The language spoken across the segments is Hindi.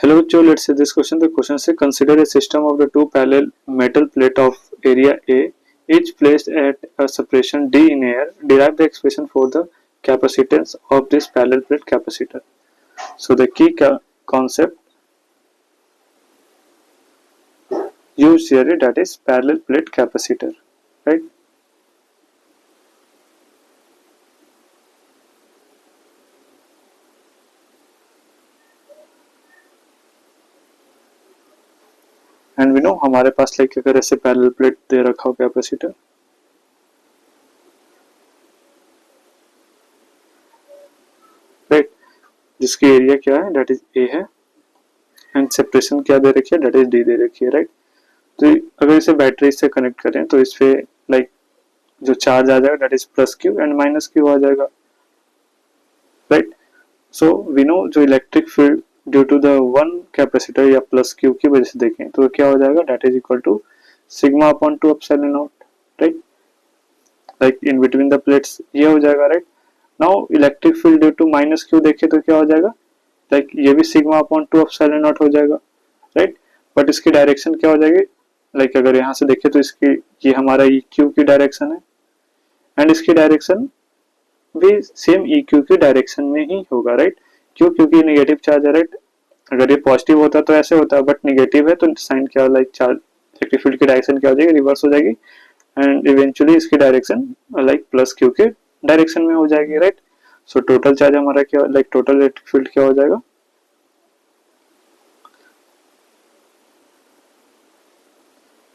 Hello bachcho, let's see this question. The question says consider a system of the two parallel metal plate of area A, each placed at a separation D in air. Derive the expression for the capacitance of this parallel plate capacitor. So the key concept used here, that is parallel plate capacitor, right? And we know हमारे पास लाइक अगर ऐसे पैरेलल प्लेट दे रखा हो कैपेसिटर, राइट, जिसकी एरिया क्या है, दैट इज ए है, एंड सेपरेशन क्या दे रखी है, दैट इज डी दे रखी है, राइट। तो अगर इसे बैटरी से कनेक्ट करें तो इस पे लाइक जो चार्ज आ जाएगा that is plus Q and minus Q आ जाएगा, राइट। सो वी नो जो electric field due to the one capacitor या प्लस क्यू की वजह से देखें तो क्या हो जाएगा, that is equal to sigma upon 2 epsilon naught, right, like in between the plates ये हो जाएगा, right. Now electric field due to minus Q देखें तो क्या हो जाएगा, लाइक ये भी सिग्मा अपॉन 2 एप्सिलॉन नॉट हो जाएगा, राइट। बट इसकी डायरेक्शन क्या हो जाएगी, लाइक अगर यहाँ से देखें तो इसकी ये हमारा ई क्यू की डायरेक्शन है एंड इसकी डायरेक्शन भी सेम ई क्यू की डायरेक्शन में ही होगा, राइट। क्यों, क्योंकि नेगेटिव चार्ज है, राइट। अगर ये पॉजिटिव होता तो ऐसे होता, बट नेगेटिव है तो साइन क्या, लाइक चार्ज इलेक्ट्रिक फील्ड की डायरेक्शन क्या हो जाएगी, रिवर्स हो जाएगी एंड इवेंचुअली इसकी डायरेक्शन लाइक प्लस क्यू के डायरेक्शन में हो जाएगी, राइट। सो टोटल चार्ज हमारा क्या, लाइक टोटल इलेक्ट्रिक फील्ड क्या हो जाएगा,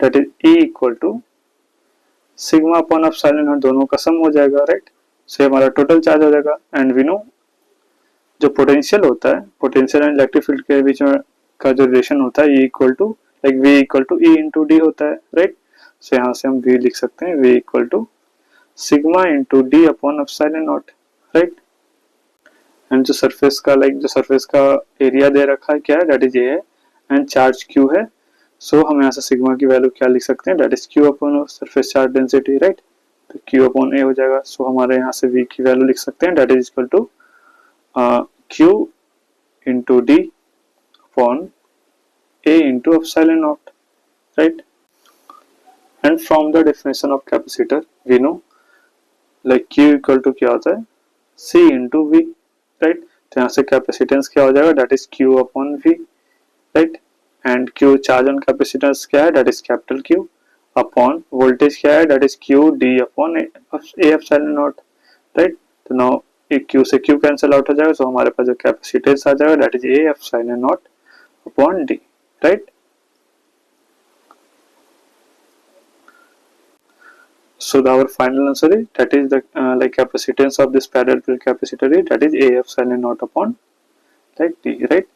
that is E equal to sigma upon epsilon naught, दोनों का सम हो जाएगा, राइट। सो हमारा टोटल चार्ज हो जाएगा एंड वी नो जो पोटेंशियल होता है, पोटेंशियल एंड इलेक्ट्रिक फील्ड के बीच में का जो रिलेशन होता है, E equal to like V equal to E into D होता है, राइट। सो यहाँ से हम V लिख सकते हैं, V equal to sigma into D upon epsilon naught, right. And जो सरफेस का लाइक जो सरफेस का एरिया दे रखा है क्या है, दैट इज ए है एंड चार्ज Q है। सो हम यहाँ से सिग्मा की वैल्यू क्या लिख सकते हैं, that is Q upon surface charge density, right. तो Q अपॉन A हो जाएगा। सो हमारे यहाँ से V की वैल्यू लिख सकते हैं, that is equal to Q into D upon A into epsilon naught, right? And from the definition of capacitor, we know like Q equal to क्या होता है, C into V, right? तो यहाँ से कैपेसिटेंस क्या हो जाएगा, that is Q upon V, right? And Q charge on capacitance क्या है, that is capital Q upon voltage क्या है, that is Q D upon A epsilon naught, right? तो now एक Q से Q कैंसिल आउट हो जाएगा, तो हमारे पास जो कैपेसिटेंस आ जाएगा that is A epsilon not upon D, right. So our final answer is that is the like capacitance of this parallel plate capacitor is that is A epsilon naught upon like D, right.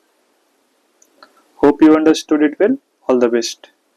Hope you understood it well. All the best.